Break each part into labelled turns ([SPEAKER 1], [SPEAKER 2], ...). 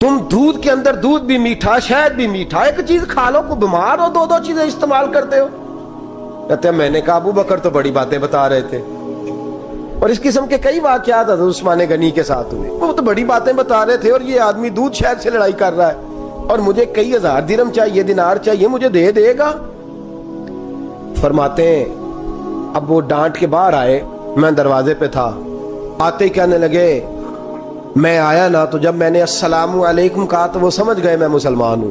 [SPEAKER 1] तुम दूध के अंदर दूध भी मीठा, शहद भी मीठा, एक चीज खा लो को बीमार हो, दो दो चीजें इस्तेमाल करते हो। कहते हैं मैंने कहा अबू बकर तो बड़ी बातें बता रहे थे, और इस किस्म के कई वाकयात हज़रत उस्मान गनी के साथ हुए। वो तो बड़ी बातें बता रहे थे और ये आदमी दूध शहद से लड़ाई कर रहा है, और मुझे कई हजार दिरहम चाहिए, दिनार चाहिए, मुझे दे देगा। फरमाते हैं अब वो डांट के बाहर आए, मैं दरवाजे पे था, आते ही कहने लगे मैं आया ना तो जब मैंने अस्सलामु अलैकुम कहा तो वो समझ गए मैं मुसलमान हूं।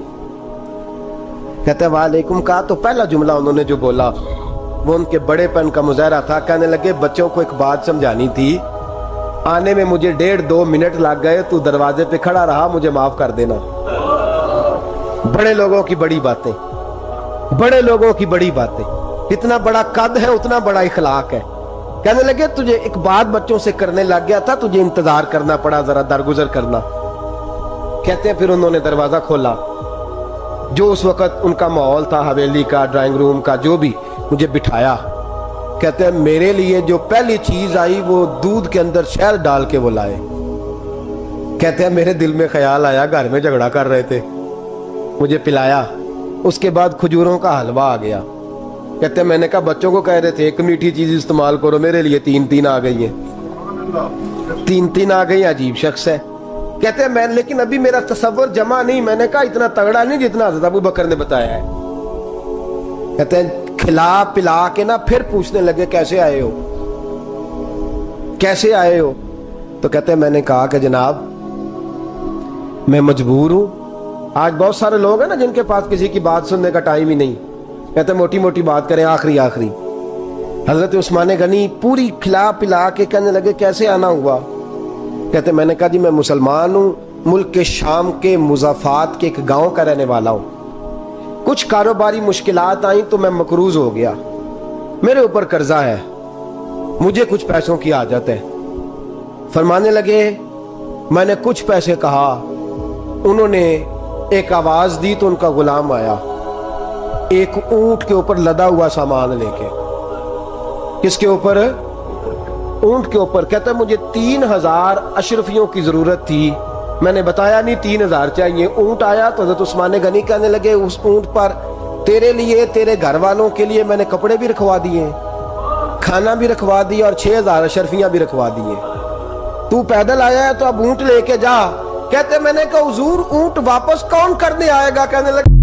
[SPEAKER 1] कहते हैं वालेकुम कहा तो पहला जुमला उन्होंने जो बोला वो उनके बड़ेपन का मुजाहरा था। कहने लगे बच्चों को एक बात समझानी थी, आने में मुझे 1.5-2 मिनट लग गए, तू दरवाजे पे खड़ा रहा, मुझे माफ कर देना। बड़े लोगों की बड़ी बातें, बड़े लोगों की बड़ी बातें, इतना बड़ा कद है उतना बड़ा इखलाक है। कहने लगे तुझे एक बात बच्चों से करने लग गया था, तुझे इंतजार करना पड़ा, जरा दरगुजर करना। कहते हैं फिर उन्होंने दरवाजा खोला, जो उस वक्त उनका माहौल था हवेली का, ड्राइंग रूम का, जो भी, मुझे बिठाया। कहते हैं मेरे लिए जो पहली चीज आई वो दूध के अंदर शहद डाल के वो लाए। कहते हैं मेरे दिल में ख्याल आया घर में झगड़ा कर रहे थे, मुझे पिलाया, उसके बाद खजूरों का हलवा आ गया। कहते हैं मैंने कहा बच्चों को कह रहे थे एक मीठी चीज इस्तेमाल करो, मेरे लिए 3-3 आ गई है, 3-3 आ गई, अजीब शख्स है। कहते हैं मैं, लेकिन अभी मेरा तसव्वुर जमा नहीं, मैंने कहा इतना तगड़ा नहीं जितना हज़रत अबू बकर ने बताया है। कहते हैं खिला पिला के ना फिर पूछने लगे कैसे आए हो, कैसे आए हो। तो कहते हैं मैंने कहा कि जनाब मैं मजबूर हूं। आज बहुत सारे लोग हैं ना जिनके पास किसी की बात सुनने का टाइम ही नहीं, कहते मोटी मोटी बात करें, आखिरी आखिरी। हजरत उस्मान गनी पूरी खिला पिला के कहने लगे कैसे आना हुआ। कहते मैंने कहा जी मैं मुसलमान हूं, मुल्क के शाम के मुज़ाफात के एक गांव का रहने वाला हूं, कुछ कारोबारी मुश्किलात आई तो मैं मकरूज हो गया, मेरे ऊपर कर्जा है, मुझे कुछ पैसों की आदत है। फरमाने लगे मैंने कुछ पैसे कहा, उन्होंने एक आवाज दी तो उनका गुलाम आया एक ऊंट के ऊपर लदा हुआ सामान लेके। किसके ऊपर? ऊंट के ऊपर। कहता है मुझे 3000 अशरफियों की जरूरत थी, मैंने बताया नहीं 3000 चाहिए। ऊंट आया तो हज़रत उस्मान गनी कहने लगे उस ऊंट पर तेरे लिए, तेरे घर वालों के लिए मैंने कपड़े भी रखवा दिए, खाना भी रखवा दिया और 6000 अशरफियां भी रखवा दिए, तू पैदल आया है तो अब ऊंट लेके जा। कहते मैंने कहा हुजूर ऊंट वापस कौन करने आएगा। कहने लगे